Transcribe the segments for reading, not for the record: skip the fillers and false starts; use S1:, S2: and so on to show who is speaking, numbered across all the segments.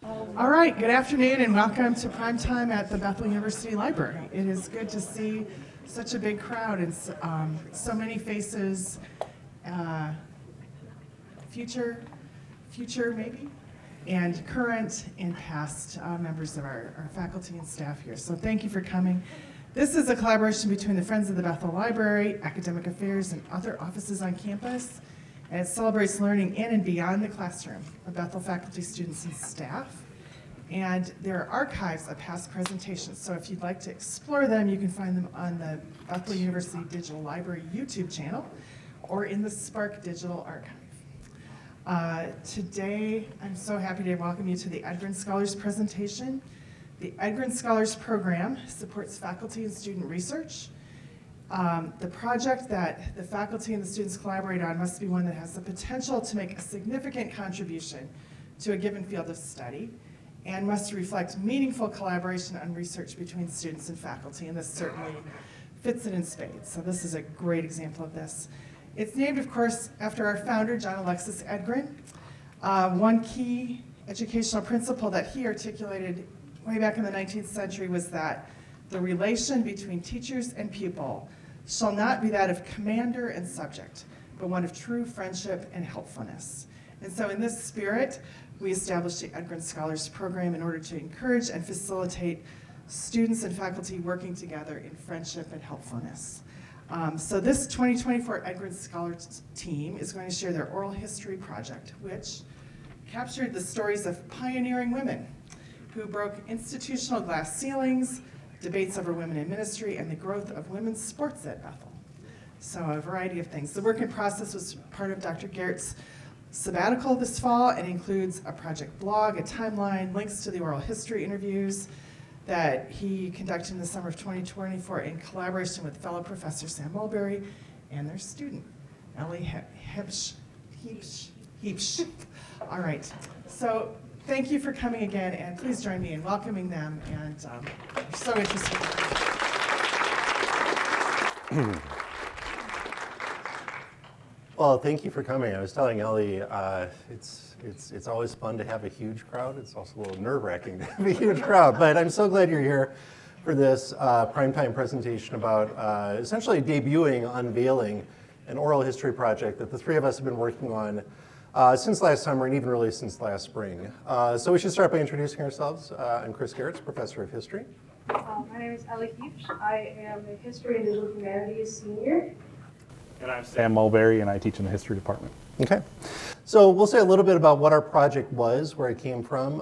S1: All right, good afternoon and welcome to Prime Time at the Bethel University Library. It is good to see such a big crowd and so many faces, future maybe, and current and past members of our faculty and staff here. So thank you for coming. This is a collaboration between the Friends of the Bethel Library, Academic Affairs, and other offices on campus. And it celebrates learning in and beyond the classroom of Bethel faculty, students, and staff. And there are archives of past presentations. So if you'd like to explore them, you can find them on the Bethel University Digital Library YouTube channel or in the Spark Digital Archive. Today, I'm so happy to welcome you to the Edgren Scholars presentation. The Edgren Scholars program supports faculty and student research. The project that the faculty and the students collaborate on must be one that has the potential to make a significant contribution to a given field of study and must reflect meaningful collaboration on research between students and faculty, and this certainly fits it in spades. So this is a great example of this. It's named, of course, after our founder, John Alexis Edgren. One key educational principle that he articulated way back in the 19th century was that the relation between teachers and pupil shall not be that of commander and subject, but one of true friendship and helpfulness. And so in this spirit, we established the Edgren Scholars program in order to encourage and facilitate students and faculty working together in friendship and helpfulness. So this 2024 Edgren Scholars team is going to share their oral history project, which captured the stories of pioneering women who broke institutional glass ceilings, debates over women in ministry, and the growth of women's sports at Bethel. So a variety of things. The work in process was part of Dr. Gehrz' sabbatical this fall and includes a project blog, a timeline, links to the oral history interviews that he conducted in the summer of 2024 in collaboration with fellow professor Sam Mulberry and their student, Ellie Heebsh. All right, so thank you for coming again, and please join me in welcoming them, and I'm so interested.
S2: Well, thank you for coming. I was telling Ellie, it's always fun to have a huge crowd. It's also a little nerve-wracking to have a huge crowd, but I'm so glad you're here for this primetime presentation about essentially debuting, unveiling an oral history project that the three of us have been working on since last summer and even really since last spring. So we should start by introducing ourselves. I'm Chris Gehrz, professor of history.
S3: My name is Ellie Heebsh. I am a history and digital humanities senior.
S4: And I'm Sam Mulberry, and I teach in the history department.
S2: Okay. So we'll say a little bit about what our project was, where it came from.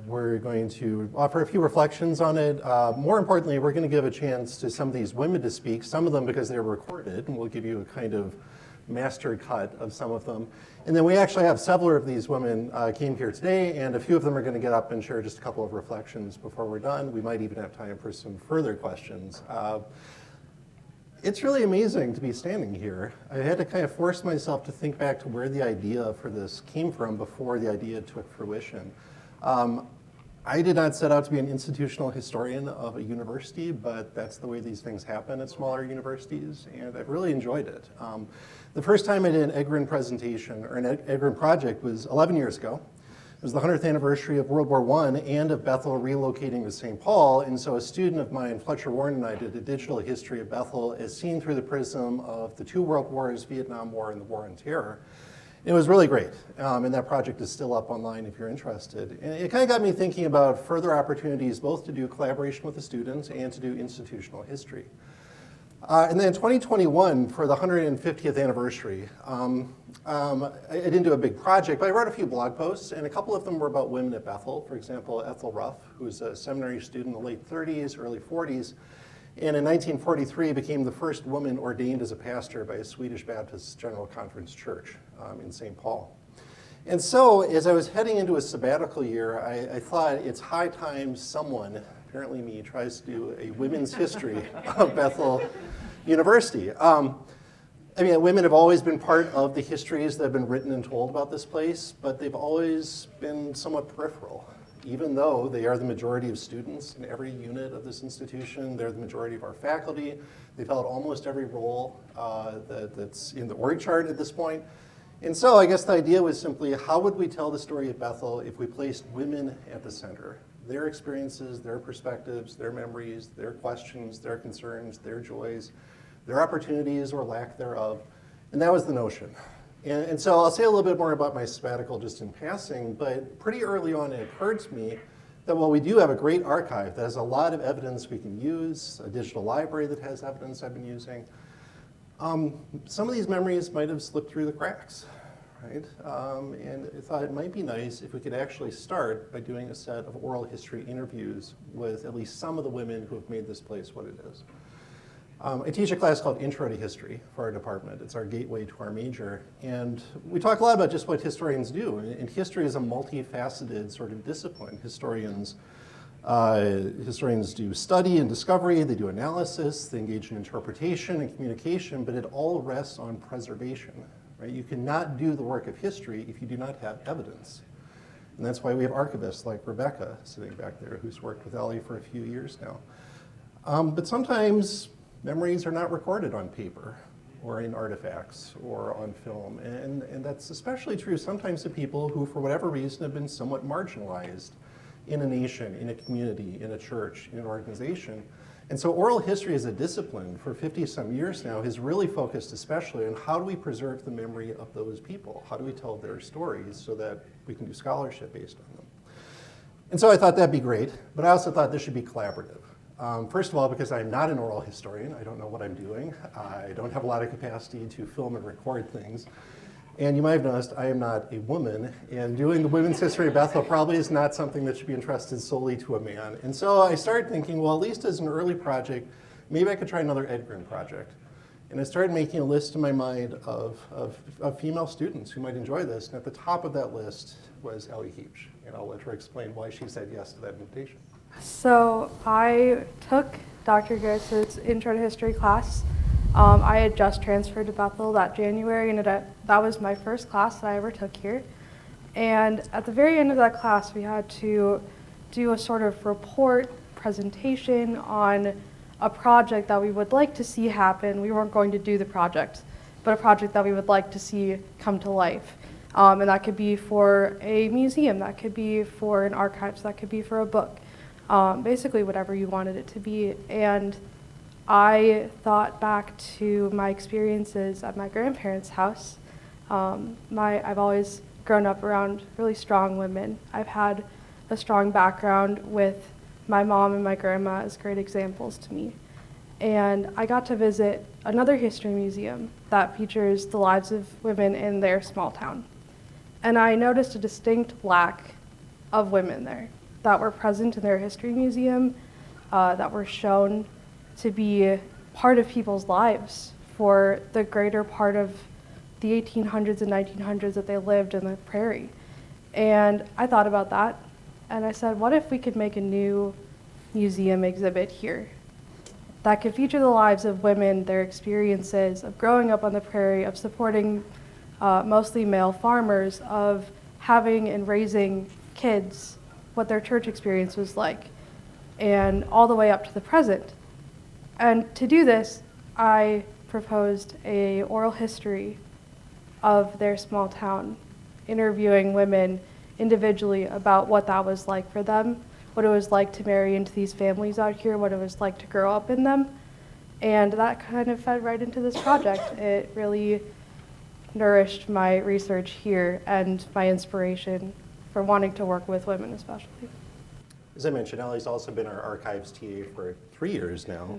S2: We're going to offer a few reflections on it. More importantly, we're going to give a chance to some of these women to speak, some of them because they're recorded, and we'll give you a kind of master cut of some of them. And then we actually have several of these women came here today, and a few of them are going to get up and share just a couple of reflections before we're done. We might even have time for some further questions. It's really amazing to be standing here. I had to kind of force myself to think back to where the idea for this came from before the idea took fruition. I did not set out to be an institutional historian of a university, but that's the way these things happen at smaller universities, and I've really enjoyed it. The first time I did an Edgren presentation, or an Edgren project, was 11 years ago. It was the 100th anniversary of World War I and of Bethel relocating to St. Paul, and so a student of mine, Fletcher Warren, and I did a digital history of Bethel as seen through the prism of the two world wars, Vietnam War and the War on Terror. It was really great, and that project is still up online if you're interested. And it kind of got me thinking about further opportunities both to do collaboration with the students and to do institutional history. And then in 2021, for the 150th anniversary, I didn't do a big project, but I wrote a few blog posts, and a couple of them were about women at Bethel. For example, Ethel Ruff, who was a seminary student in the late 30s, early 40s, and in 1943 became the first woman ordained as a pastor by a Swedish Baptist General Conference church in St. Paul. And so as I was heading into a sabbatical year, I thought it's high time someone, apparently me, tries to do a women's history of Bethel University. I mean, women have always been part of the histories that have been written and told about this place, but they've always been somewhat peripheral. Even though they are the majority of students in every unit of this institution, they're the majority of our faculty. They've held almost every role that's in the org chart at this point. And so I guess the idea was simply, how would we tell the story of Bethel if we placed women at the center? Their experiences, their perspectives, their memories, their questions, their concerns, their joys, their opportunities or lack thereof. And that was the notion. And so I'll say a little bit more about my sabbatical just in passing, but pretty early on it occurred to me that while we do have a great archive that has a lot of evidence we can use, a digital library that has evidence I've been using, some of these memories might have slipped through the cracks, right? And I thought it might be nice if we could actually start by doing a set of oral history interviews with at least some of the women who have made this place what it is. I teach a class called Intro to History for our department. It's our gateway to our major. And we talk a lot about just what historians do. And history is a multifaceted sort of discipline. Historians do study and discovery, they do analysis, they engage in interpretation and communication, but it all rests on preservation, right? You cannot do the work of history if you do not have evidence. And that's why we have archivists like Rebecca sitting back there, who's worked with Ellie for a few years now. But sometimes memories are not recorded on paper or in artifacts or on film. And that's especially true sometimes to people who, for whatever reason, have been somewhat marginalized in a nation, in a community, in a church, in an organization. And so oral history as a discipline for 50-some years now has really focused especially on how do we preserve the memory of those people? How do we tell their stories so that we can do scholarship based on them? And so I thought that'd be great, but I also thought this should be collaborative. First of all, because I'm not an oral historian, I don't know what I'm doing. I don't have a lot of capacity to film and record things. And you might have noticed I am not a woman, and doing the women's history of Bethel probably is not something that should be entrusted solely to a man. And so I started thinking, well, at least as an early project, maybe I could try another Edgren project. And I started making a list in my mind of female students who might enjoy this. And at the top of that list was Ellie Heebsh. And I'll let her explain why she said yes to that invitation.
S3: So I took Dr. Gehrz' Intro to History class. I had just transferred to Bethel that January, and that was my first class that I ever took here. And at the very end of that class, we had to do a sort of report presentation on a project that we would like to see happen. We weren't going to do the project, but a project that we would like to see come to life. And that could be for a museum, that could be for an archives, that could be for a book. Basically whatever you wanted it to be. And I thought back to my experiences at my grandparents' house. I've always grown up around really strong women. I've had a strong background with my mom and my grandma as great examples to me. And I got to visit another history museum that features the lives of women in their small town. And I noticed a distinct lack of women there that were present in their history museum, that were shown to be part of people's lives for the greater part of the 1800s and 1900s that they lived in the prairie. And I thought about that, and I said, what if we could make a new museum exhibit here that could feature the lives of women, their experiences of growing up on the prairie, of supporting mostly male farmers, of having and raising kids, what their church experience was like, and all the way up to the present. And to do this, I proposed an oral history of their small town, interviewing women individually about what that was like for them, what it was like to marry into these families out here, what it was like to grow up in them. And that kind of fed right into this project. It really nourished my research here and my inspiration for wanting to work with women especially.
S2: As I mentioned, Ellie's also been our archives TA for 3 years now.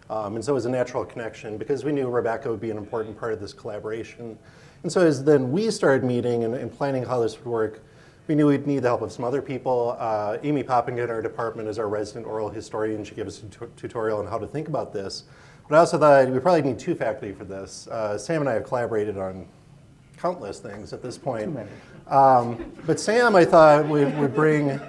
S2: And so it was a natural connection because we knew Rebecca would be an important part of this collaboration. And so as then we started meeting and planning how this would work, we knew we'd need the help of some other people. Amy Popping in our department is our resident oral historian. She gave us a tutorial on how to think about this. But I also thought we probably need 2 faculty for this. Sam and I have collaborated on countless things at this point.
S4: Too many.
S2: But Sam, I thought, would bring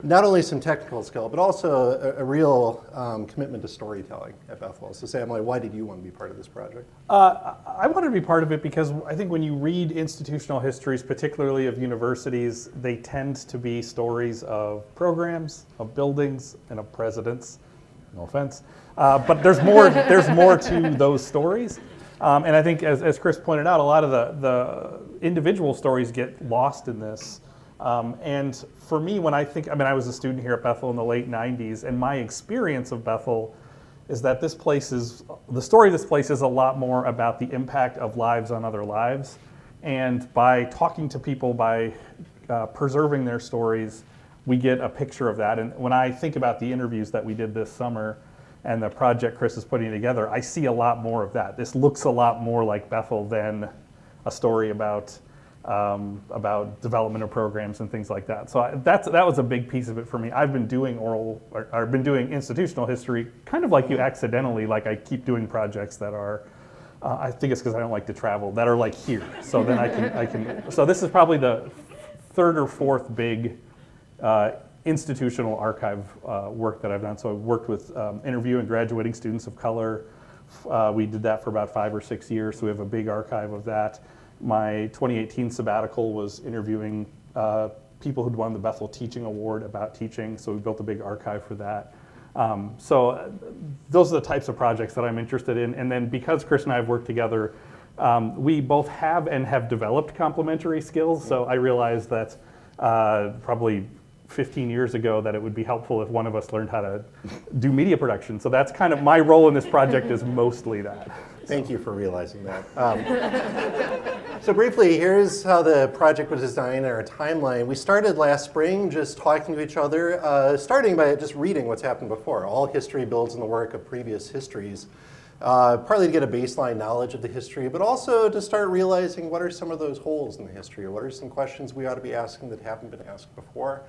S2: not only some technical skill, but also a real commitment to storytelling at Bethel. So Sam, why did you want to be part of this project?
S4: I wanted to be part of it because I think when you read institutional histories, particularly of universities, they tend to be stories of programs, of buildings, and of presidents. No offense. But there's more to those stories. And I think, as Chris pointed out, a lot of the individual stories get lost in this. And for me, when I think, I was a student here at Bethel in the late 90s, and my experience of Bethel is that the story of this place is a lot more about the impact of lives on other lives. And by talking to people, by preserving their stories, we get a picture of that. And when I think about the interviews that we did this summer and the project Chris is putting together, I see a lot more of that. This looks a lot more like Bethel than a story about development of programs and things like that. So that was a big piece of it for me. I've been doing institutional history kind of like you accidentally, like I keep doing projects that are, I think it's because I don't like to travel, that are like here. So then I can, so this is probably the third or fourth big institutional archive work that I've done. So I've worked with interviewing graduating students of color. We did that for about 5 or 6 years, so we have a big archive of that. My 2018 sabbatical was interviewing people who'd won the Bethel Teaching Award about teaching, so we built a big archive for that. So those are the types of projects that I'm interested in. And then because Chris and I have worked together, we both have developed complementary skills. So I realized that probably 15 years ago that it would be helpful if one of us learned how to do media production. So that's kind of my role in this project, is mostly that.
S2: Thank you for realizing that. So briefly, here's how the project was designed and our timeline. We started last spring just talking to each other, starting by just reading what's happened before. All history builds on the work of previous histories, partly to get a baseline knowledge of the history, but also to start realizing what are some of those holes in the history, or what are some questions we ought to be asking that haven't been asked before.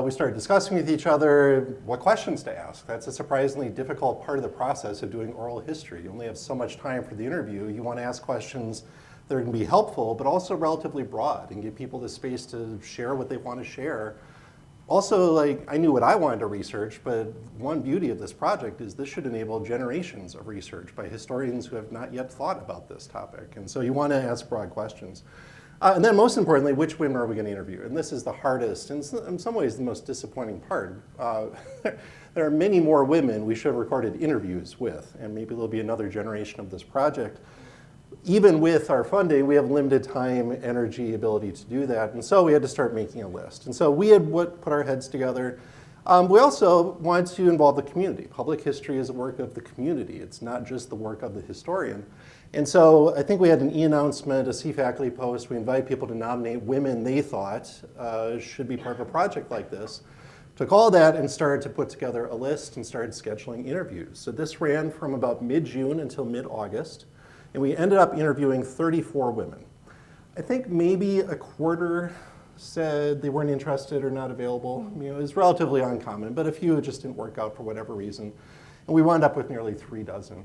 S2: We started discussing with each other what questions to ask. That's a surprisingly difficult part of the process of doing oral history. You only have so much time for the interview. You want to ask questions that are going to be helpful, but also relatively broad, and give people the space to share what they want to share. Also, like, I knew what I wanted to research, but one beauty of this project is this should enable generations of research by historians who have not yet thought about this topic. And so you want to ask broad questions. And then most importantly, which women are we going to interview? And this is the hardest, and in some ways the most disappointing part. There are many more women we should have recorded interviews with, and maybe there'll be another generation of this project. Even with our funding, we have limited time, energy, ability to do that, and so we had to start making a list. And so we had put our heads together. We also wanted to involve the community. Public history is a work of the community. It's not just the work of the historian. And so I think we had an e-announcement, a C-faculty post. We invite people to nominate women they thought should be part of a project like this. Took all that and started to put together a list and started scheduling interviews. So this ran from about mid-June until mid-August. And we ended up interviewing 34 women. I think maybe a quarter said they weren't interested or not available. You know, it was relatively uncommon, but a few just didn't work out for whatever reason. And we wound up with nearly 3 dozen.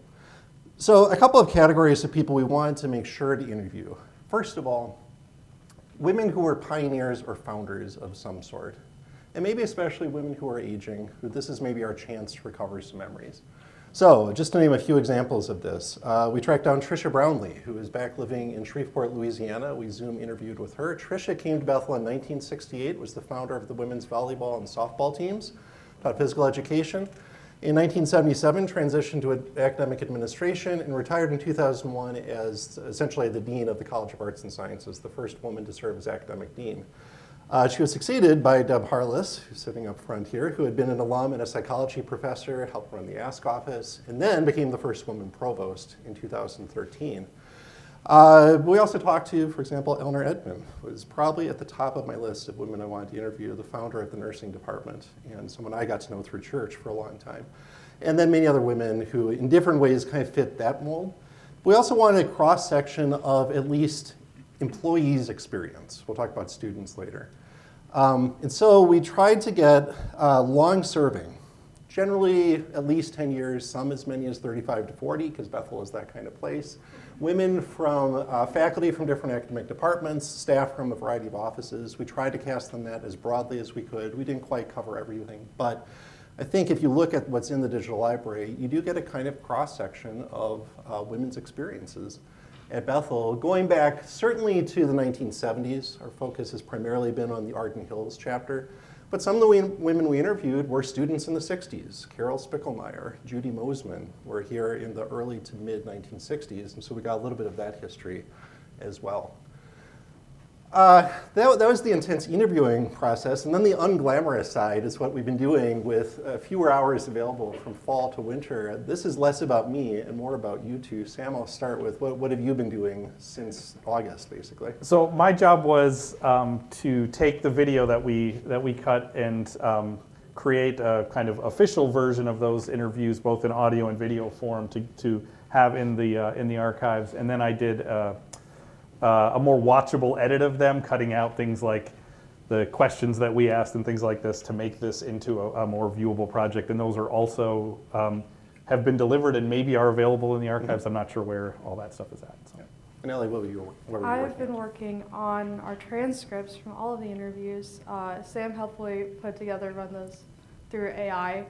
S2: So a couple of categories of people we wanted to make sure to interview. First of all, women who were pioneers or founders of some sort. And maybe especially women who are aging, who this is maybe our chance to recover some memories. So just to name a few examples of this, we tracked down Tricia Brownlee, who is back living in Shreveport, Louisiana. We Zoom interviewed with her. Tricia came to Bethel in 1968, was the founder of the women's volleyball and softball teams, taught physical education. In 1977, transitioned to academic administration and retired in 2001 as essentially the dean of the College of Arts and Sciences, the first woman to serve as academic dean. She was succeeded by Deb Harless, who's sitting up front here, who had been an alum and a psychology professor, helped run the Ask office, and then became the first woman provost in 2013. We also talked to, for example, Eleanor Edgren, who is probably at the top of my list of women I wanted to interview, the founder of the nursing department, and someone I got to know through church for a long time. And then many other women who, in different ways, kind of fit that mold. We also wanted a cross-section of at least employees' experience. We'll talk about students later. And so we tried to get long-serving, generally at least 10 years, some as many as 35 to 40, because Bethel is that kind of place. Women from faculty from different academic departments, staff from a variety of offices. We tried to cast the net as broadly as we could. We didn't quite cover everything, but I think if you look at what's in the digital library, you do get a kind of cross-section of women's experiences at Bethel, going back certainly to the 1970s. Our focus has primarily been on the Arden Hills chapter. But some of the women we interviewed were students in the 60s. Carol Spickelmeyer, Judy Mosman were here in the early to mid 1960s, and so we got a little bit of that history as well. That was the intense interviewing process, and then the unglamorous side is what we've been doing with fewer hours available from fall to winter. This is less about me and more about you two. Sam, I'll start with what have you been doing since August, basically?
S4: So my job was to take the video that we cut and create a kind of official version of those interviews, both in audio and video form, to have in the archives. And then I did a more watchable edit of them, cutting out things like the questions that we asked and things like this to make this into a more viewable project. And those are also have been delivered and maybe are available in the archives. I'm not sure where all that stuff is at. So.
S2: Yeah. And Ellie, what were you working
S3: I've been working on our transcripts from all of the interviews. Sam helpfully put together and run those through AI.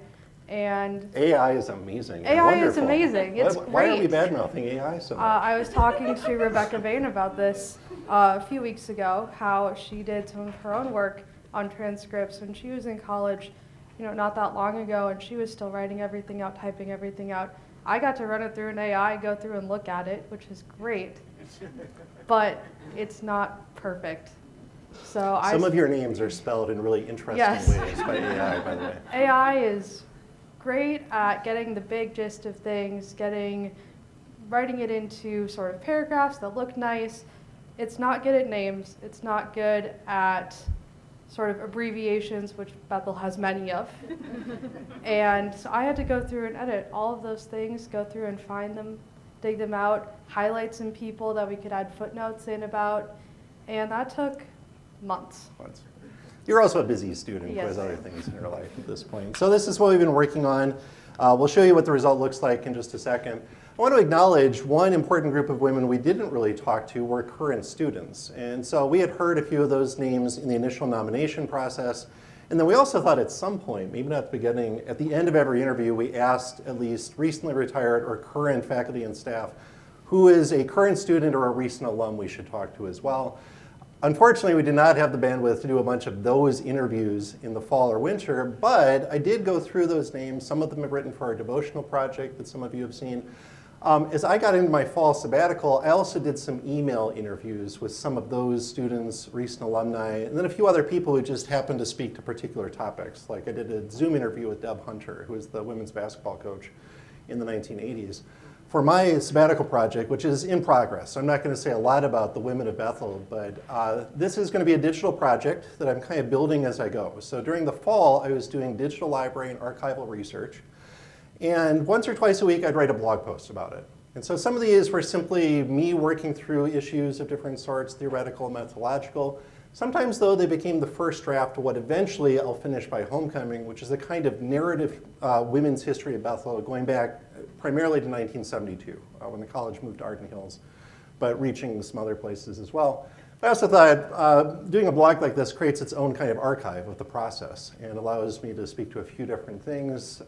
S3: And
S2: AI is amazing.
S3: AI
S2: wonderful.
S3: is amazing. It's
S2: Why are we
S3: great.
S2: bad-mouthing AI so much?
S3: I was talking to Rebecca Bain about this a few weeks ago, how she did some of her own work on transcripts when she was in college, not that long ago, and she was still writing everything out, typing everything out. I got to run it through an AI, go through and look at it, which is great, but it's not perfect. So
S2: Some of your names are spelled in really interesting ways by AI, by the way.
S3: AI is great at getting the big gist of things, writing it into sort of paragraphs that look nice. It's not good at names. It's not good at sort of abbreviations, which Bethel has many of. And so I had to go through and edit all of those things, go through and find them, dig them out, highlight some people that we could add footnotes in about, and that took months.
S2: You're also a busy student
S3: Yes.
S2: with other things in your life at this point. So this is what we've been working on. We'll show you what the result looks like in just a second. I want to acknowledge one important group of women we didn't really talk to were current students. And so we had heard a few of those names in the initial nomination process. And then we also thought at some point, maybe not at the beginning, at the end of every interview, we asked at least recently retired or current faculty and staff who is a current student or a recent alum we should talk to as well. Unfortunately, we did not have the bandwidth to do a bunch of those interviews in the fall or winter, but I did go through those names. Some of them have written for our devotional project that some of you have seen. As I got into my fall sabbatical, I also did some email interviews with some of those students, recent alumni, and then a few other people who just happened to speak to particular topics. Like I did a Zoom interview with Deb Hunter, who was the women's basketball coach in the 1980s. For my sabbatical project, which is in progress, so I'm not going to say a lot about the women of Bethel, but this is going to be a digital project that I'm kind of building as I go. So during the fall, I was doing digital library and archival research. And once or twice a week, I'd write a blog post about it. And so some of these were simply me working through issues of different sorts, theoretical, methodological. Sometimes, though, they became the first draft of what eventually I'll finish by homecoming, which is a kind of narrative women's history of Bethel going back primarily to 1972, when the college moved to Arden Hills, but reaching some other places as well. I also thought doing a blog like this creates its own kind of archive of the process and allows me to speak to a few different things.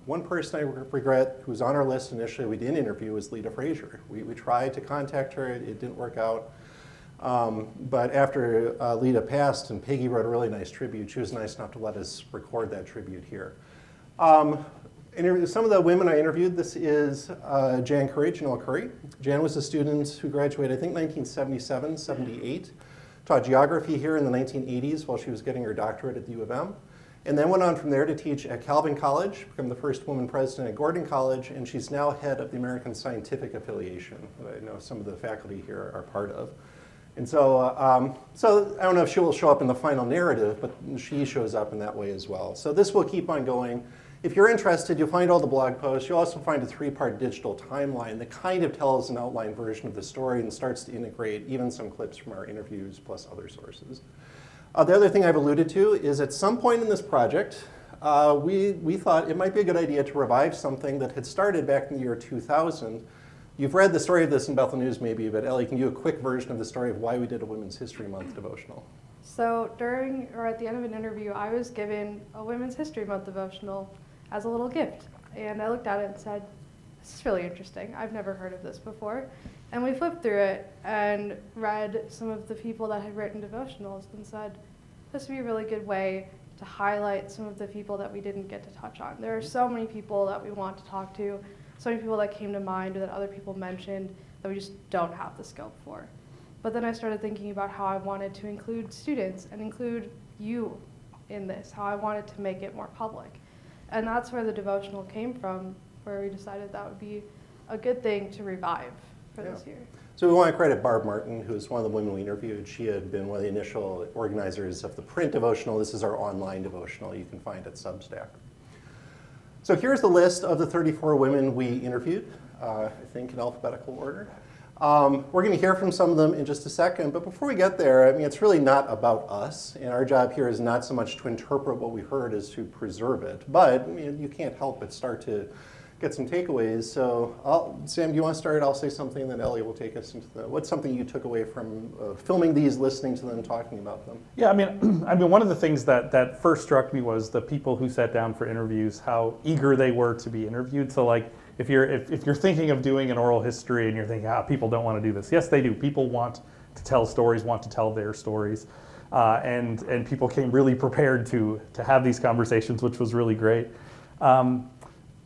S2: One person I regret who was on our list initially we didn't interview was Lita Frazier. We tried to contact her, it didn't work out. But after Lita passed and Peggy wrote a really nice tribute, she was nice enough to let us record that tribute here. Some of the women I interviewed, this is Jan Curry, Janelle Curry. Jan was a student who graduated, I think, 1977, 78. Taught geography here in the 1980s while she was getting her doctorate at the U of M. And then went on from there to teach at Calvin College, become the first woman president at Gordon College, and she's now head of the American Scientific Affiliation, that I know some of the faculty here are part of. And so, so I don't know if she will show up in the final narrative, but she shows up in that way as well. So this will keep on going. If you're interested, you'll find all the blog posts. You'll also find a 3-part digital timeline that kind of tells an outline version of the story and starts to integrate even some clips from our interviews plus other sources. The other thing I've alluded to is at some point in this project, we thought it might be a good idea to revive something that had started back in the year 2000. You've read the story of this in Bethel News maybe, but Ellie, can you do a quick version of the story of why we did a Women's History Month devotional?
S3: So during, or at the end of an interview, I was given a Women's History Month devotional as a little gift. And I looked at it and said, this is really interesting. I've never heard of this before. And we flipped through it and read some of the people that had written devotionals and said, this would be a really good way to highlight some of the people that we didn't get to touch on. There are so many people that we want to talk to, so many people that came to mind or that other people mentioned that we just don't have the scope for. But then I started thinking about how I wanted to include students and include you in this, how I wanted to make it more public. And that's where the devotional came from, where we decided that would be a good thing to revive for this year.
S2: So we want to credit Barb Martin, who is one of the women we interviewed. She had been one of the initial organizers of the print devotional. This is our online devotional you can find at Substack. So here's the list of the 34 women we interviewed, I think in alphabetical order. We're going to hear from some of them in just a second, but before we get there, I mean, it's really not about us, and our job here is not so much to interpret what we heard as to preserve it, but I mean, you can't help but start to get some takeaways. So Sam, do you want to start? I'll say something, and then Ellie will take us into what's something you took away from filming these, listening to them, talking about them?
S4: Yeah, I mean, one of the things that first struck me was the people who sat down for interviews, how eager they were to be interviewed. So like, if you're thinking of doing an oral history and you're thinking, people don't want to do this. Yes, they do. People want to tell stories, want to tell their stories. And people came really prepared to have these conversations, which was really great.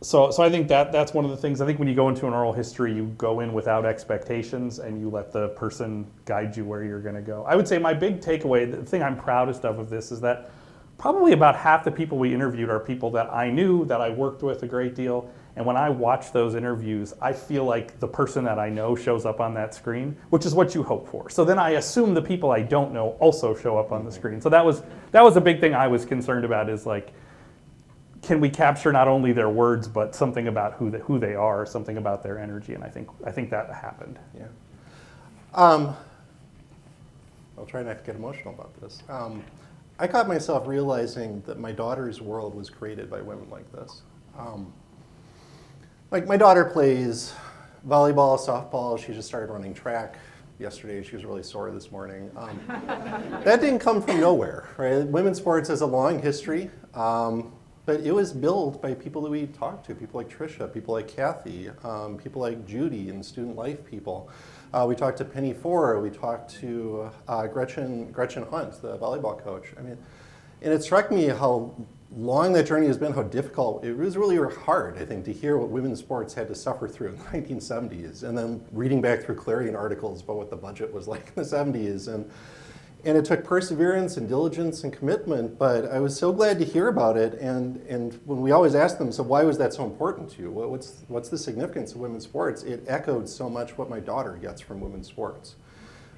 S4: So I think that's one of the things. I think when you go into an oral history, you go in without expectations and you let the person guide you where you're going to go. I would say my big takeaway, the thing I'm proudest of this, is that probably about half the people we interviewed are people that I knew, that I worked with a great deal. And when I watch those interviews, I feel like the person that I know shows up on that screen, which is what you hope for. So then I assume the people I don't know also show up on the screen. So that was a big thing I was concerned about, is like, can we capture not only their words, but something about who they are, something about their energy? And I think that happened.
S2: Yeah. I'll try not to get emotional about this. I caught myself realizing that my daughter's world was created by women like this. Like, my daughter plays volleyball, softball. She just started running track yesterday. She was really sore this morning. That didn't come from nowhere, right? Women's sports has a long history. But it was built by people that we talked to, people like Tricia, people like Kathy, people like Judy and student life people. We talked to Penny Four, we talked to Gretchen Hunt, the volleyball coach. I mean, and it struck me how long that journey has been, how difficult. It was really hard, I think, to hear what women's sports had to suffer through in the 1970s, and then reading back through Clarion articles about what the budget was like in the 70s. And it took perseverance and diligence and commitment, but I was so glad to hear about it. And when we always ask them, so why was that so important to you? What's the significance of women's sports? It echoed so much what my daughter gets from women's sports,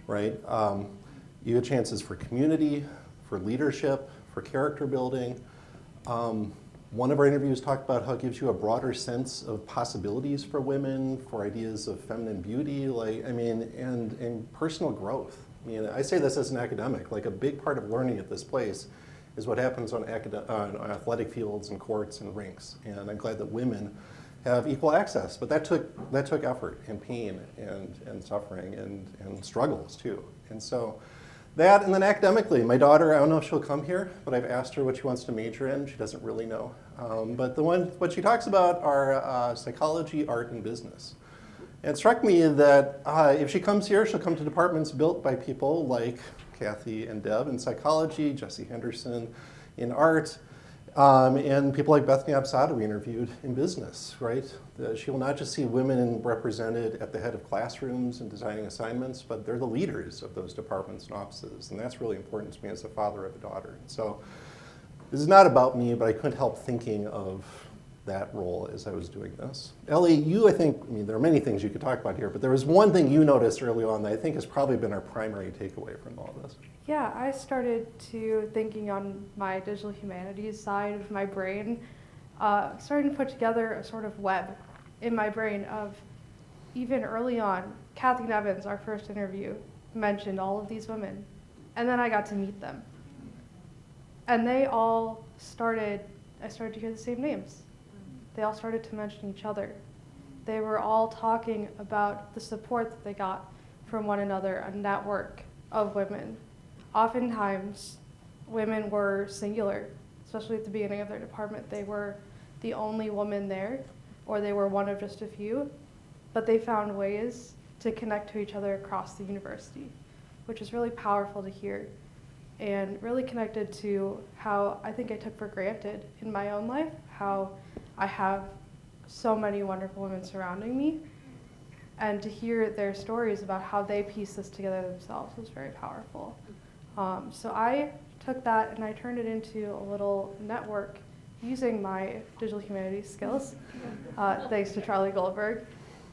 S2: right? You get chances for community, for leadership, for character building. One of our interviews talked about how it gives you a broader sense of possibilities for women, for ideas of feminine beauty, and personal growth. I mean, I say this as an academic, like a big part of learning at this place is what happens on athletic fields and courts and rinks. And I'm glad that women have equal access, but that took effort and pain and suffering and struggles too. And so that, and then academically, my daughter, I don't know if she'll come here, but I've asked her what she wants to major in. She doesn't really know. But what she talks about are psychology, art, and business. And it struck me that if she comes here, she'll come to departments built by people like Kathy and Deb in psychology, Jesse Henderson in art, and people like Bethany Absada we interviewed in business, right? She will not just see women represented at the head of classrooms and designing assignments, but they're the leaders of those departments and offices, and that's really important to me as a father of a daughter. So this is not about me, but I couldn't help thinking of that role as I was doing this. Ellie, there are many things you could talk about here, but there was one thing you noticed early on that I think has probably been our primary takeaway from all this.
S3: Yeah, I started to thinking on my digital humanities side of my brain, starting to put together a sort of web in my brain of, even early on, Kathy Nevins, our first interview, mentioned all of these women, and then I got to meet them. And I started to hear the same names. They all started to mention each other. They were all talking about the support that they got from one another, a network of women. Oftentimes, women were singular, especially at the beginning of their department. They were the only woman there, or they were one of just a few, but they found ways to connect to each other across the university, which is really powerful to hear. and really connected to how I think I took for granted in my own life, how I have so many wonderful women surrounding me, and to hear their stories about how they piece this together themselves was very powerful. So I took that and I turned it into a little network using my digital humanities skills, thanks to Charlie Goldberg.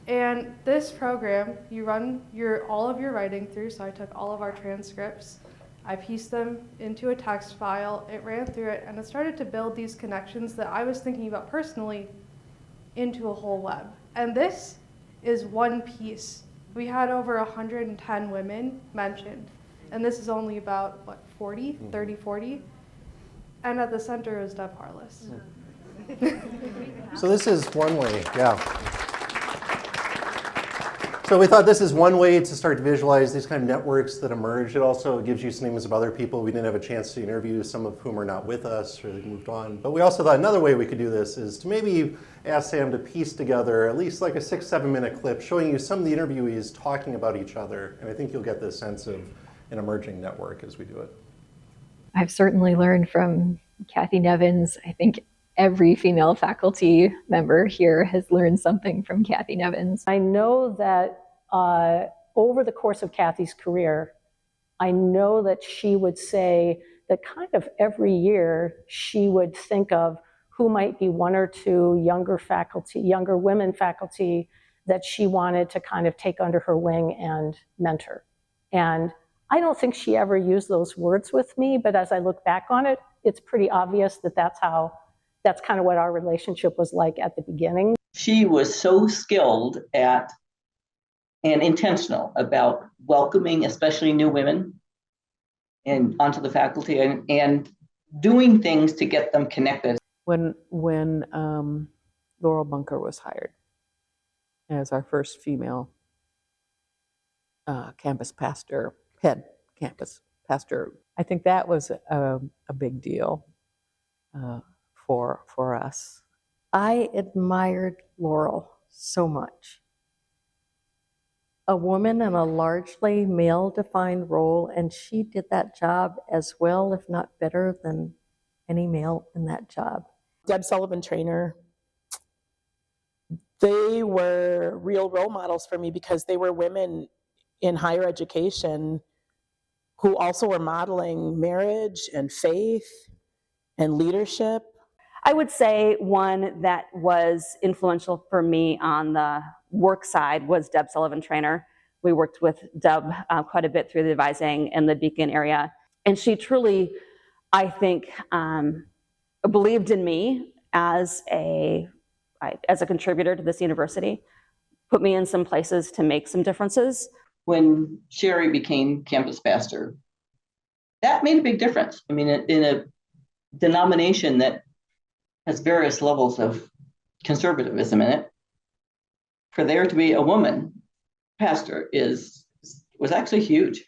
S3: And this program, you run all of your writing through, so I took all of our transcripts, I pieced them into a text file, it ran through it, and it started to build these connections that I was thinking about personally into a whole web. And this is one piece. We had over 110 women mentioned, and this is only about, 30, 40? And at the center is Deb Harless.
S2: So this is one way, yeah. So we thought this is one way to start to visualize these kind of networks that emerge. It also gives you some names of other people we didn't have a chance to interview, some of whom are not with us or they moved on. But we also thought another way we could do this is to maybe ask Sam to piece together at least like a 6-7 minute clip showing you some of the interviewees talking about each other. And I think you'll get this sense of an emerging network as we do it.
S5: I've certainly learned from Kathy Nevins. I think every female faculty member here has learned something from Kathy Nevins.
S6: I know that over the course of Kathy's career, I know that she would say that kind of every year she would think of who might be one or two younger women faculty that she wanted to kind of take under her wing and mentor. And I don't think she ever used those words with me, but as I look back on it, it's pretty obvious that that's kind of what our relationship was like at the beginning.
S7: She was so skilled at and intentional about welcoming, especially new women, and onto the faculty and doing things to get them connected.
S8: When Laurel Bunker was hired as our first female campus pastor, head campus pastor, I think that was a big deal for us.
S9: I admired Laurel so much. A woman in a largely male-defined role, and she did that job as well, if not better, than any male in that job.
S10: Deb Sullivan Trainer, they were real role models for me because they were women in higher education who also were modeling marriage and faith and leadership.
S11: I would say one that was influential for me on the work side was Deb Sullivan Trainer. We worked with Deb quite a bit through the advising in the Beacon area. And she truly, I think, believed in me as a contributor to this university, put me in some places to make some differences.
S7: When Sherry became campus pastor, that made a big difference. I mean, in a denomination that has various levels of conservatism in it, for there to be a woman pastor was actually huge.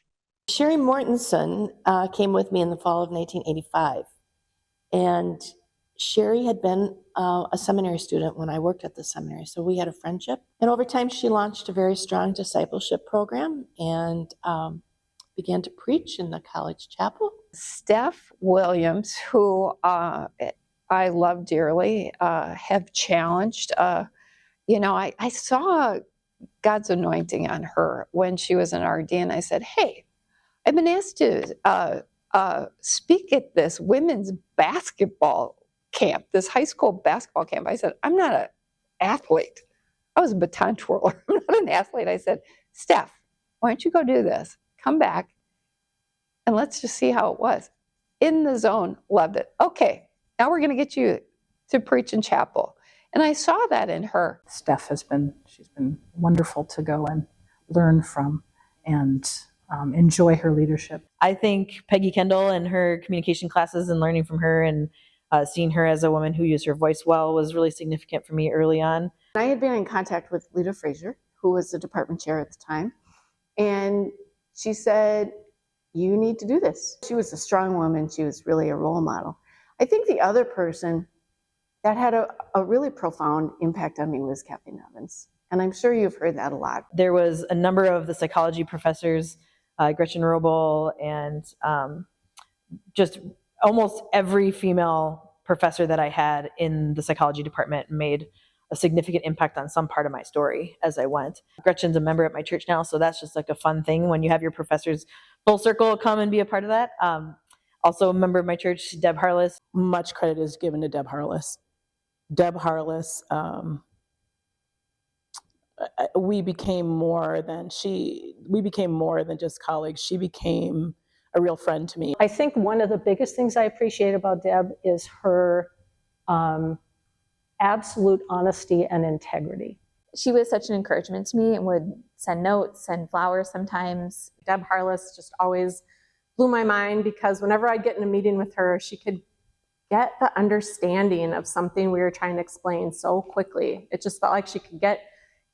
S12: Sherry Mortensen came with me in the fall of 1985, and Sherry had been a seminary student when I worked at the seminary, so we had a friendship. And over time, she launched a very strong discipleship program and began to preach in the college chapel.
S5: Steph Williams, who I love dearly, have challenged. I saw God's anointing on her when she was an RD, and I said, hey, I've been asked to speak at this women's basketball camp, this high school basketball camp. I said, I'm not an athlete. I was a baton twirler. I'm not an athlete. I said, Steph, why don't you go do this? Come back, and let's just see how it was. In the zone, loved it. Okay, now we're going to get you to preach in chapel. And I saw that in her.
S8: Steph she's been wonderful to go and learn from and enjoy her leadership.
S13: I think Peggy Kendall and her communication classes and learning from her and seeing her as a woman who used her voice well was really significant for me early on.
S12: I had been in contact with Lita Frazier, who was the department chair at the time, and she said, you need to do this. She was a strong woman. She was really a role model. I think the other person that had a really profound impact on me was Kathy Nevins. And I'm sure you've heard that a lot.
S13: There was a number of the psychology professors, Gretchen Robel and just almost every female professor that I had in the psychology department made a significant impact on some part of my story as I went. Gretchen's a member at my church now, so that's just like a fun thing when you have your professors full circle come and be a part of that. Also a member of my church, Deb Harless.
S10: Much credit is given to Deb Harless. Deb Harless, we became more than just colleagues. She became a real friend to me.
S6: I think one of the biggest things I appreciate about Deb is her absolute honesty and integrity.
S14: She was such an encouragement to me and would send notes, send flowers sometimes.
S15: Deb Harless just always blew my mind because whenever I'd get in a meeting with her, she could get the understanding of something we were trying to explain so quickly. It just felt like she could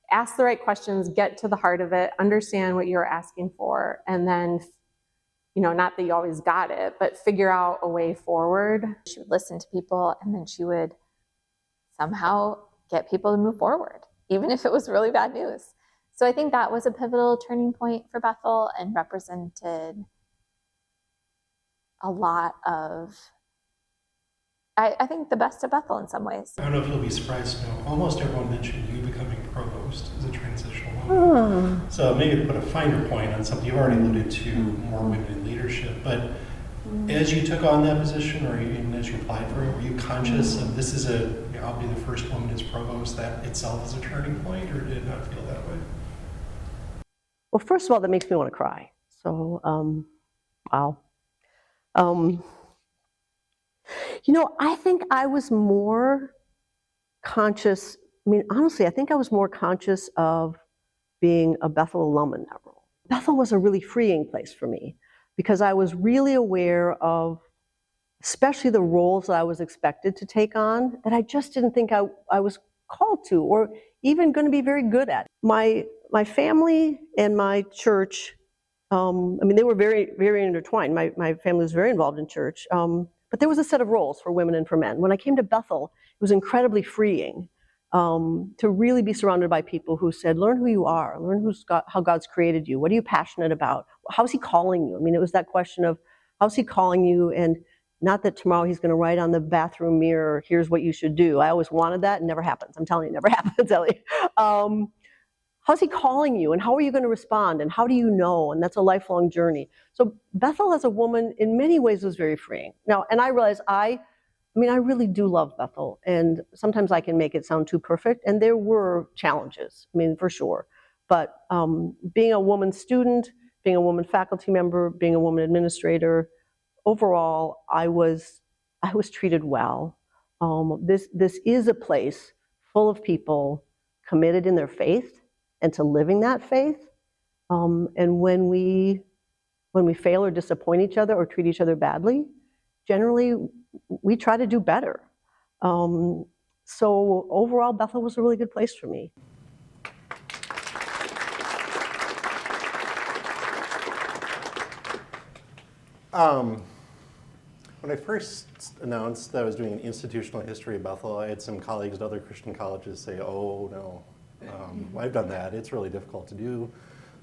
S15: ask the right questions, get to the heart of it, understand what you were asking for, and then, not that you always got it, but figure out a way forward.
S14: She would listen to people, and then she would somehow get people to move forward, even if it was really bad news. So I think that was a pivotal turning point for Bethel and represented a lot of, I think, the best of Bethel in some ways.
S16: I don't know if you'll be surprised to know, almost everyone mentioned you becoming provost as a transitional woman. So maybe to put a finer point on something you've already alluded to, more women in leadership, but as you took on that position, or even as you applied for it, were you conscious of this is I'll be the first woman as provost, that itself is a turning point, or did it not feel that way?
S17: Well, first of all, that makes me want to cry. So, wow. I think I was more conscious, honestly, I think I was more conscious of being a Bethel alum in that role. Bethel was a really freeing place for me because I was really aware of, especially the roles that I was expected to take on, that I just didn't think I was called to or even going to be very good at. My family and my church, they were very, very intertwined. My family was very involved in church. But there was a set of roles for women and for men. When I came to Bethel, it was incredibly freeing to really be surrounded by people who said, learn who you are, learn how God's created you. What are you passionate about? How's he calling you? It was that question of, how's he calling you? And not that tomorrow he's going to write on the bathroom mirror, here's what you should do. I always wanted that. It never happens. I'm telling you, it never happens, Ellie. How's he calling you? And how are you going to respond? And how do you know? And that's a lifelong journey. So Bethel as a woman in many ways was very freeing. Now, and I realize I really do love Bethel. And sometimes I can make it sound too perfect. And there were challenges, for sure. But being a woman student, being a woman faculty member, being a woman administrator, overall, I was treated well. This is a place full of people committed in their faith and to living that faith. And when we fail or disappoint each other or treat each other badly, generally we try to do better. So overall, Bethel was a really good place for me.
S2: When I first announced that I was doing an institutional history of Bethel, I had some colleagues at other Christian colleges say, oh, no, I've done that. It's really difficult to do.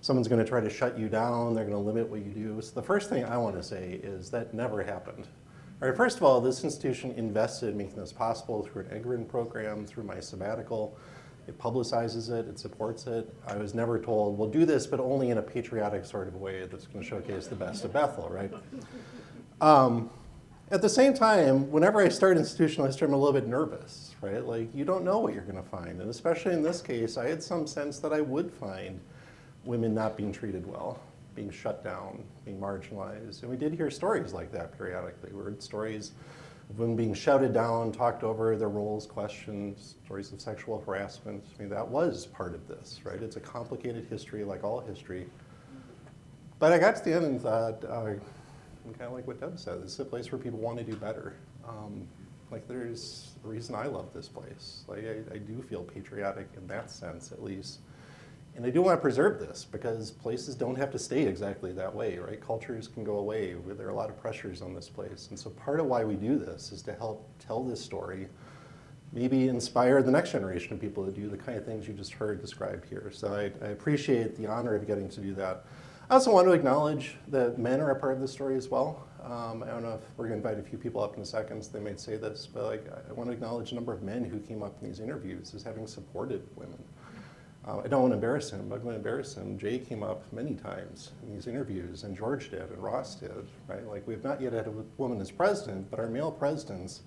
S2: Someone's going to try to shut you down. They're going to limit what you do. So the first thing I want to say is that never happened. All right, first of all, this institution invested in making this possible through an Edgren program, through my sabbatical. It publicizes it, it supports it. I was never told, we'll do this, but only in a patriotic sort of way that's going to showcase the best of Bethel, right? At the same time, whenever I start institutional history, I'm a little bit nervous, right? Like, you don't know what you're going to find. And especially in this case, I had some sense that I would find women not being treated well, being shut down, being marginalized. And we did hear stories like that periodically. We heard stories of women being shouted down, talked over, their roles questioned, stories of sexual harassment. That was part of this, right? It's a complicated history, like all history. But I got to the end and thought, kind of like what Deb said, this is a place where people want to do better. There's a reason I love this place. I do feel patriotic in that sense, at least. And I do want to preserve this because places don't have to stay exactly that way, right? Cultures can go away. There are a lot of pressures on this place. And so part of why we do this is to help tell this story, maybe inspire the next generation of people to do the kind of things you just heard described here. So I appreciate the honor of getting to do that. I also want to acknowledge that men are a part of the story as well. I don't know if we're going to invite a few people up in a second, so they might say this, but like, I want to acknowledge a number of men who came up in these interviews as having supported women. I don't want to embarrass him, but I'm going to embarrass him. Jay came up many times in these interviews, and George did, and Ross did, right? Like, we've not yet had a woman as president, but our male presidents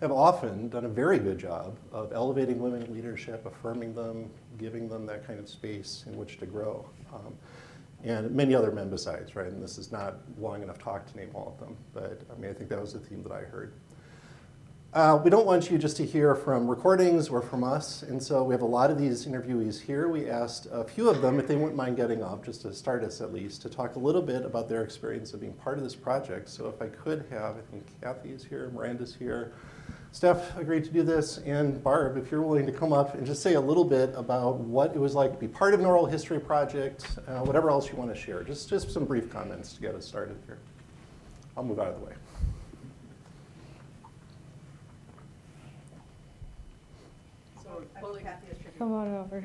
S2: have often done a very good job of elevating women in leadership, affirming them, giving them that kind of space in which to grow. And many other men besides, right? And this is not long enough talk to name all of them, but I mean, I think that was the theme that I heard. We don't want you just to hear from recordings or from us, and so we have a lot of these interviewees here. We asked a few of them if they wouldn't mind getting up, just to start us at least, to talk a little bit about their experience of being part of this project. So if I could have, I think Kathy is here, Miranda's here, Steph agreed to do this, and Barb, if you're willing to come up and just say a little bit about what it was like to be part of an oral history project, whatever else you want to share. Just some brief comments to get us started here. I'll move out of the way.
S3: Come on over.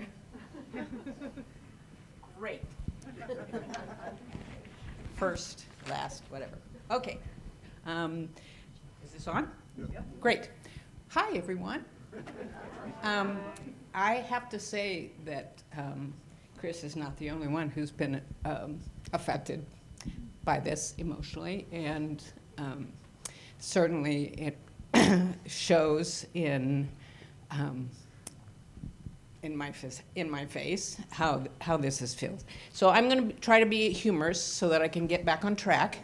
S18: Great. First, last, whatever. Okay. Is this on? Yep. Great. Hi, everyone. I have to say that Chris is not the only one who's been affected by this emotionally, and certainly it shows in my face how this is filled. So I'm going to try to be humorous so that I can get back on track.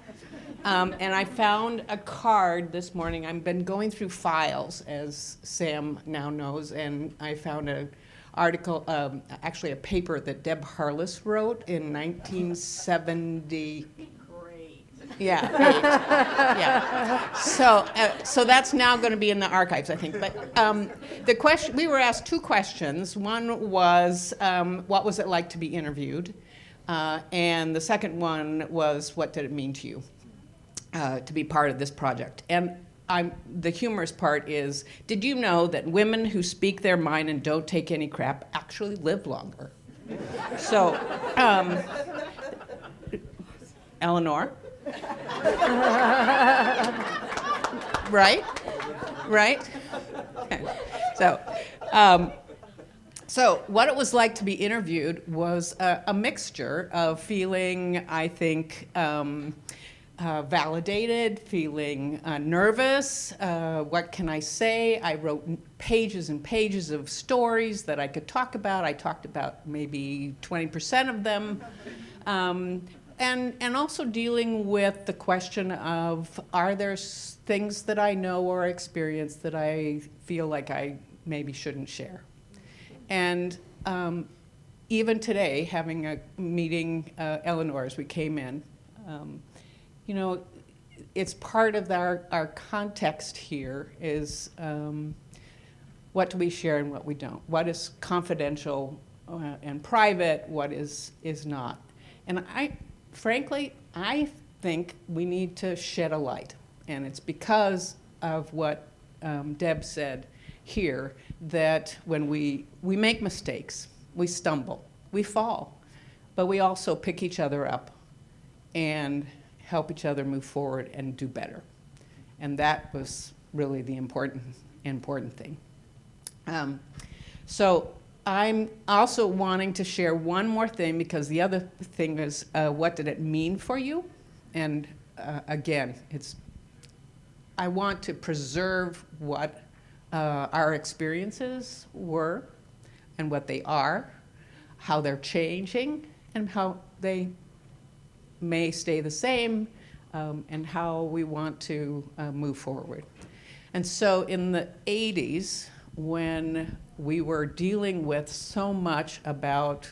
S18: And I found a card this morning. I've been going through files, as Sam now knows, and I found an article, actually a paper that Deb Harless wrote in 1970. Yeah, yeah. So that's now going to be in the archives, I think. But the question, we were asked two questions. One was, what was it like to be interviewed? And the second one was, what did it mean to you to be part of this project? And the humorous part is, did you know that women who speak their mind and don't take any crap actually live longer? So, Eleanor? Right? So what it was like to be interviewed was a mixture of feeling, I think, validated, feeling nervous. What can I say? I wrote pages and pages of stories that I could talk about. I talked about maybe 20% of them. And also dealing with the question of, are there things that I know or experience that I feel like I maybe shouldn't share? And even today, having a meeting, Eleanor, as we came in, you know, it's part of our context here is what do we share and what we don't? What is confidential and private, what is not? And frankly, I think we need to shed a light. And it's because of what Deb said here, that when we make mistakes, we stumble, we fall, but we also pick each other up and help each other move forward and do better. And that was really the important thing. So I'm also wanting to share one more thing, because the other thing is, what did it mean for you? And again, I want to preserve what our experiences were and what they are, how they're changing, and how they may stay the same, and how we want to move forward. And so in the 80s, when we were dealing with so much about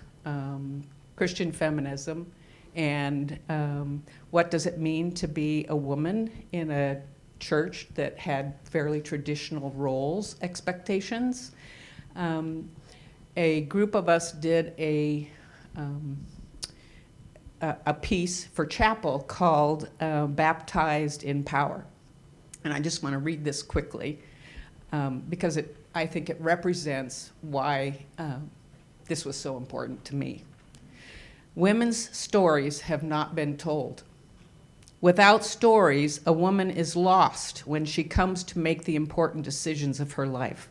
S18: Christian feminism and what does it mean to be a woman in a church that had fairly traditional roles, expectations, a group of us did a piece for chapel called Baptized in Power. And I just want to read this quickly because I think it represents why this was so important to me. Women's stories have not been told. Without stories, a woman is lost when she comes to make the important decisions of her life.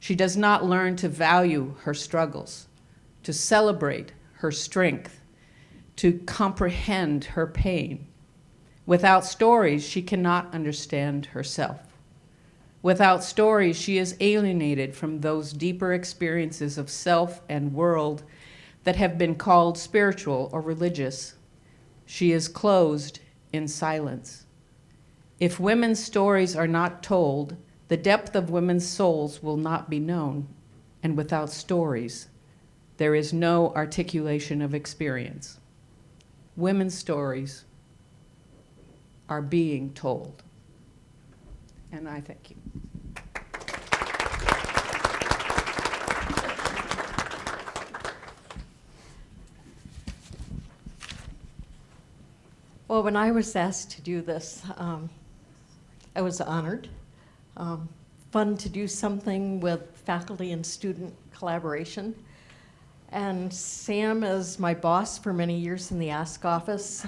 S18: She does not learn to value her struggles, to celebrate her strength, to comprehend her pain. Without stories, she cannot understand herself. Without stories, she is alienated from those deeper experiences of self and world that have been called spiritual or religious. She is closed in silence. If women's stories are not told, the depth of women's souls will not be known. And without stories, there is no articulation of experience. Women's stories are being told. And I thank you.
S9: Well, when I was asked to do this, I was honored. Fun to do something with faculty and student collaboration. And Sam is my boss for many years in the Ask office.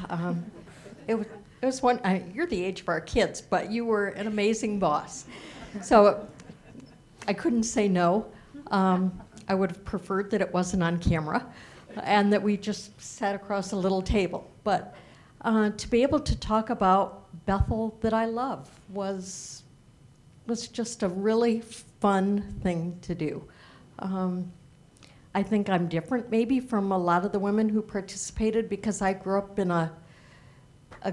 S9: It was one, you're the age of our kids, but you were an amazing boss. So I couldn't say no. I would have preferred that it wasn't on camera and that we just sat across a little table. But to be able to talk about Bethel that I love was just a really fun thing to do. I think I'm different maybe from a lot of the women who participated because I grew up in a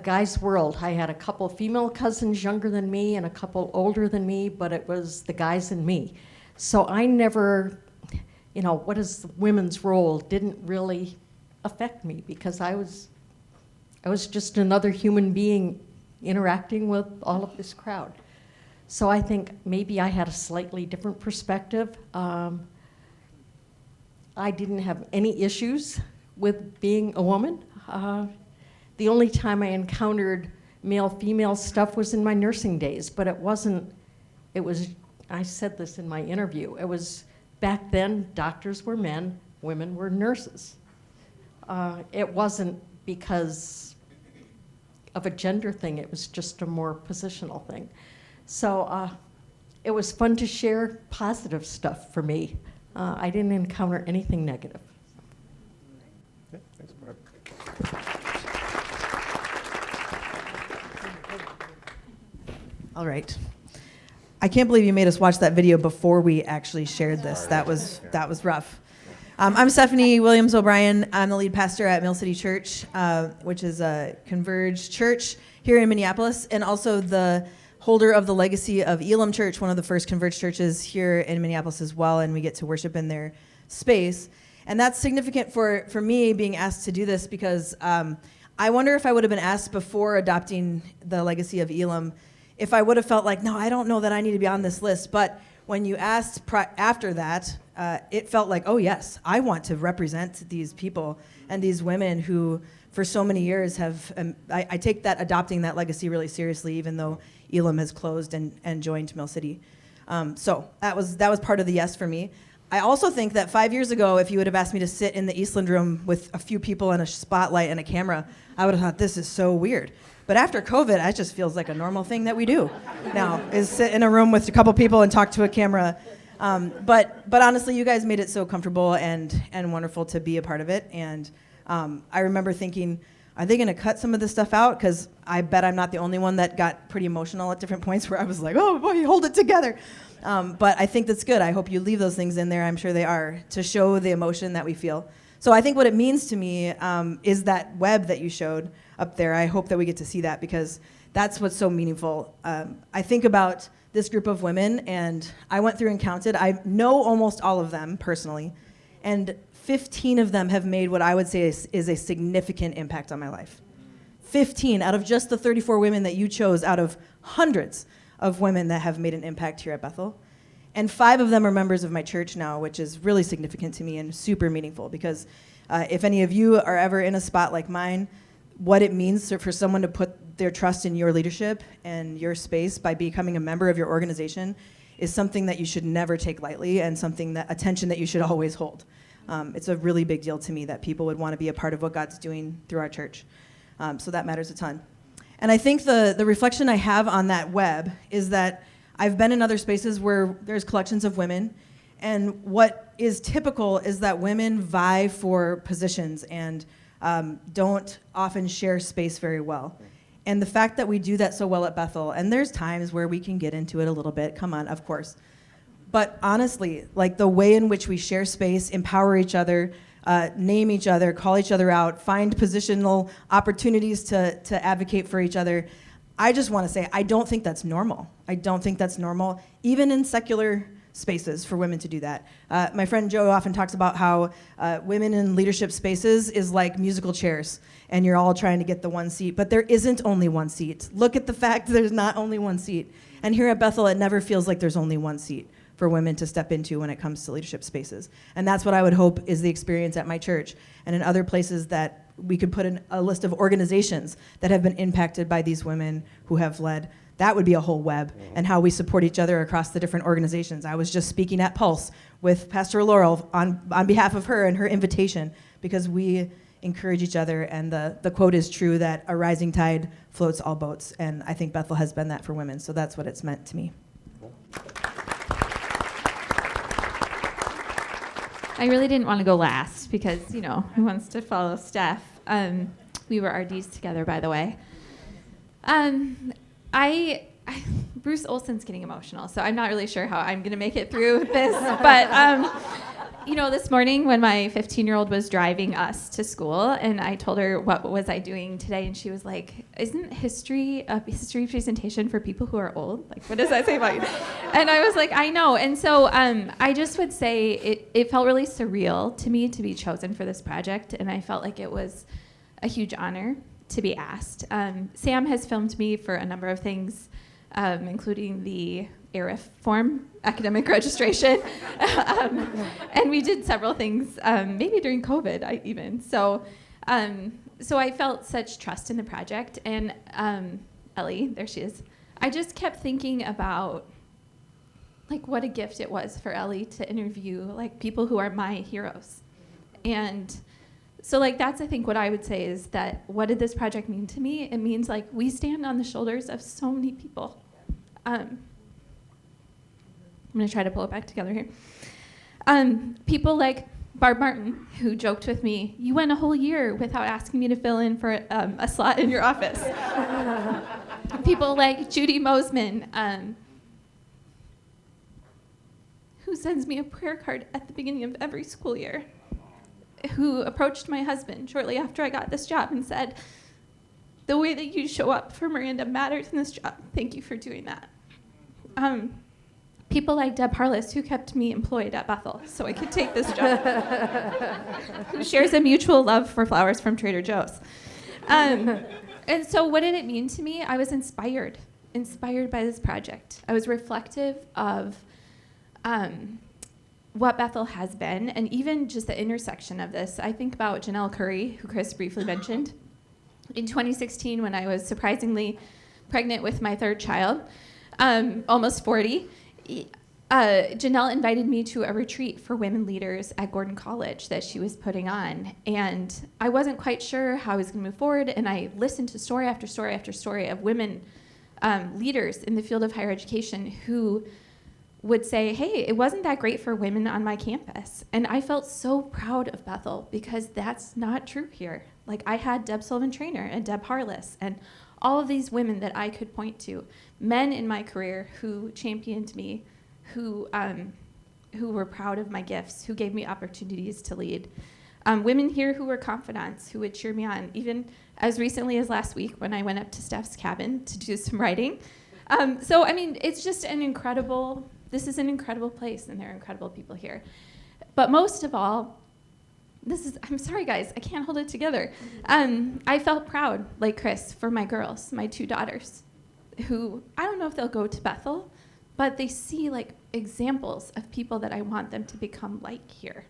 S9: guy's world. I had a couple female cousins younger than me and a couple older than me, but it was the guys and me. So I never, what is the women's role didn't really affect me because I was just another human being interacting with all of this crowd. So I think maybe I had a slightly different perspective. I didn't have any issues with being a woman. The only time I encountered male-female stuff was in my nursing days, but I said this in my interview, it was back then doctors were men, women were nurses. It wasn't because of a gender thing, it was just a more positional thing. So it was fun to share positive stuff for me. I didn't encounter anything negative.
S2: Okay, thanks, Barb.
S13: All right. I can't believe you made us watch that video before we actually shared this. That was rough. I'm Stephanie Williams O'Brien. I'm the lead pastor at Mill City Church, which is a converged church here in Minneapolis, and also the holder of the legacy of Elam Church, one of the first converged churches here in Minneapolis as well, and we get to worship in their space. And that's significant for me being asked to do this because I wonder if I would have been asked before adopting the legacy of Elam, if I would have felt like, no, I don't know that I need to be on this list. But when you asked after that, it felt like, oh yes, I want to represent these people and these women who for so many years have, I take that adopting that legacy really seriously, even though Elam has closed and joined Mill City. So that was part of the yes for me. I also think that 5 years ago, if you would have asked me to sit in the Eastland room with a few people and a spotlight and a camera, I would have thought, this is so weird. But after COVID, it just feels like a normal thing that we do now, is sit in a room with a couple people and talk to a camera. But honestly, you guys made it so comfortable and wonderful to be a part of it. And I remember thinking, are they going to cut some of this stuff out? Because I bet I'm not the only one that got pretty emotional at different points where I was like, oh boy, hold it together. But I think that's good. I hope you leave those things in there. I'm sure they are, to show the emotion that we feel. So I think what it means to me is that web that you showed up there. I hope that we get to see that because that's what's so meaningful. I think about this group of women, and I went through and counted. I know almost all of them personally, and 15 of them have made what I would say is a significant impact on my life. 15 out of just the 34 women that you chose out of hundreds of women that have made an impact here at Bethel. And 5 of them are members of my church now, which is really significant to me and super meaningful because if any of you are ever in a spot like mine, what it means for someone to put their trust in your leadership and your space by becoming a member of your organization is something that you should never take lightly and attention that you should always hold. It's a really big deal to me that people would want to be a part of what God's doing through our church. So that matters a ton.
S19: And I think the reflection I have on that web is that I've been in other spaces where there's collections of women, and what is typical is that women vie for positions and don't often share space very well. And the fact that we do that so well at Bethel, and there's times where we can get into it a little bit, come on, of course. But honestly, like the way in which we share space, empower each other, name each other, call each other out, find positional opportunities to advocate for each other, I just want to say, I don't think that's normal. I don't think that's normal, even in secular spaces, for women to do that. My friend Joe often talks about how women in leadership spaces is like musical chairs, and you're all trying to get the one seat, but there isn't only one seat. Look at the fact there's not only one seat. And here at Bethel, it never feels like there's only one seat for women to step into when it comes to leadership spaces. And that's what I would hope is the experience at my church and in other places that we could put in a list of organizations that have been impacted by these women who have led. That would be a whole web, and how we support each other across the different organizations. I was just speaking at Pulse with Pastor Laurel on behalf of her and her invitation, because we encourage each other, and the quote is true that a rising tide floats all boats, and I think Bethel has been that for women, so that's what it's meant to me.
S20: I really didn't want to go last because, who wants to follow Steph? We were RDs together, by the way. Bruce Olson's getting emotional, so I'm not really sure how I'm going to make it through this. But, this morning when my 15-year-old was driving us to school, and I told her, what was I doing today? And she was like, isn't history a history presentation for people who are old? Like, what does that say about you? And I was like, I know. And so I just would say it felt really surreal to me to be chosen for this project, and I felt like it was a huge honor to be asked. Sam has filmed me for a number of things, including the ARIF form, academic registration. And we did several things, maybe during COVID So I felt such trust in the project. And Ellie, there she is. I just kept thinking about what a gift it was for Ellie to interview people who are my heroes. And so that's, I think, what I would say is that what did this project mean to me? It means we stand on the shoulders of so many people. I'm going to try to pull it back together here. People like Barb Martin, who joked with me, you went a whole year without asking me to fill in for a slot in your office. People like Judy Mosman, who sends me a prayer card at the beginning of every school year, who approached my husband shortly after I got this job and said, the way that you show up for Miranda matters in this job. Thank you for doing that. People like Deb Harless, who kept me employed at Bethel so I could take this job, who shares a mutual love for flowers from Trader Joe's. And so what did it mean to me? I was inspired by this project. I was reflective of what Bethel has been, and even just the intersection of this. I think about Janelle Curry, who Chris briefly mentioned. In 2016, when I was surprisingly pregnant with my third child, almost 40, Janelle invited me to a retreat for women leaders at Gordon College that she was putting on. And I wasn't quite sure how I was going to move forward, and I listened to story after story after story of women leaders in the field of higher education who would say, hey, it wasn't that great for women on my campus. And I felt so proud of Bethel because that's not true here. I had Deb Sullivan-Trainer and Deb Harless and all of these women that I could point to, men in my career who championed me, who were proud of my gifts, who gave me opportunities to lead. Women here who were confidants, who would cheer me on, even as recently as last week when I went up to Steph's cabin to do some writing. It's just this is an incredible place, and there are incredible people here. But most of all, I'm sorry guys, I can't hold it together. I felt proud, like Chris, for my girls, my two daughters, who, I don't know if they'll go to Bethel, but they see examples of people that I want them to become like here.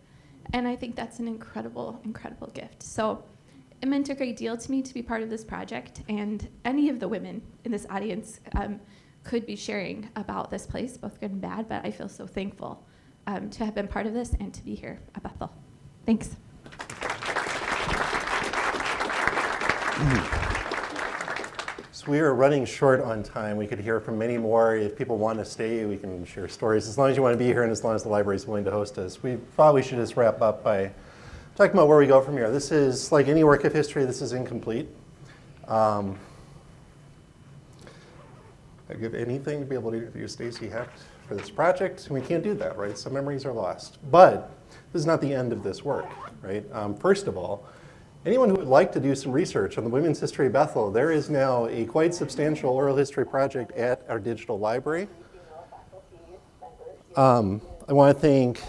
S20: And I think that's an incredible, incredible gift. So it meant a great deal to me to be part of this project, and any of the women in this audience could be sharing about this place, both good and bad, but I feel so thankful to have been part of this and to be here at Bethel. Thanks.
S2: So we are running short on time. We could hear from many more. If people want to stay, we can share stories. As long as you want to be here and as long as the library is willing to host us. We probably should just wrap up by talking about where we go from here. This is, like any work of history, this is incomplete. I'd give anything to be able to interview Stacey Hecht for this project, and we can't do that, right? Some memories are lost. But this is not the end of this work, right? First of all, anyone who would like to do some research on the women's history of Bethel, there is now a quite substantial oral history project at our digital library. I want to thank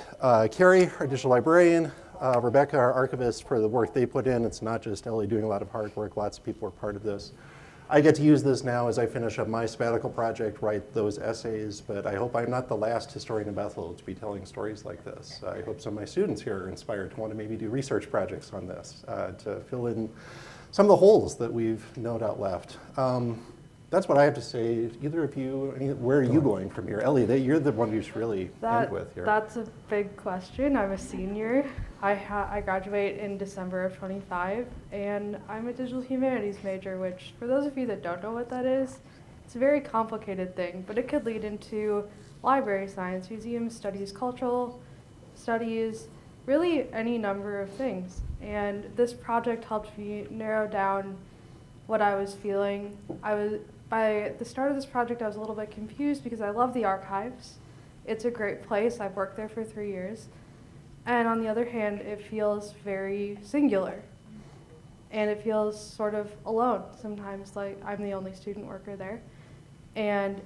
S2: Carrie, our digital librarian, Rebecca, our archivist, for the work they put in. It's not just Ellie doing a lot of hard work. Lots of people are part of this. I get to use this now as I finish up my sabbatical project, write those essays, but I hope I'm not the last historian in Bethel to be telling stories like this. I hope some of my students here are inspired to want to maybe do research projects on this, to fill in some of the holes that we've no doubt left. That's what I have to say. Either of you, where are you going from here? Ellie, you're the one who's really end with here.
S3: That's a big question. I'm a senior. I graduate in December of 25, and I'm a digital humanities major, which for those of you that don't know what that is, it's a very complicated thing, but it could lead into library science, museum studies, cultural studies, really any number of things. And this project helped me narrow down what I was feeling. By the start of this project, I was a little bit confused because I love the archives. It's a great place. I've worked there for 3 years. And on the other hand, it feels very singular. And it feels sort of alone sometimes, like I'm the only student worker there. And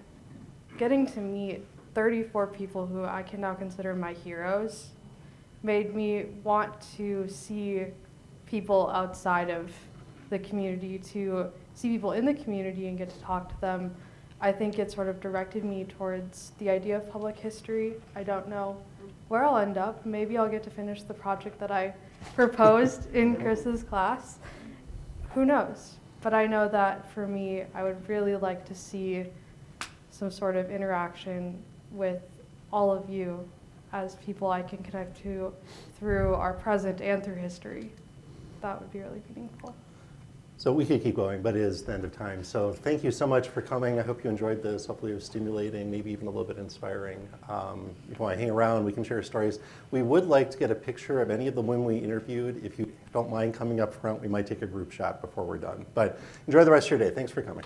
S3: getting to meet 34 people who I can now consider my heroes made me want to see people outside of the community, to see people in the community and get to talk to them. I think it sort of directed me towards the idea of public history. I don't know where I'll end up. Maybe I'll get to finish the project that I proposed in Chris's class. Who knows? But I know that for me, I would really like to see some sort of interaction with all of you as people I can connect to through our present and through history. That would be really meaningful.
S2: So we could keep going, but it is the end of time. So thank you so much for coming. I hope you enjoyed this. Hopefully it was stimulating, maybe even a little bit inspiring. If you want to hang around, we can share stories. We would like to get a picture of any of the women we interviewed. If you don't mind coming up front, we might take a group shot before we're done. But enjoy the rest of your day. Thanks for coming.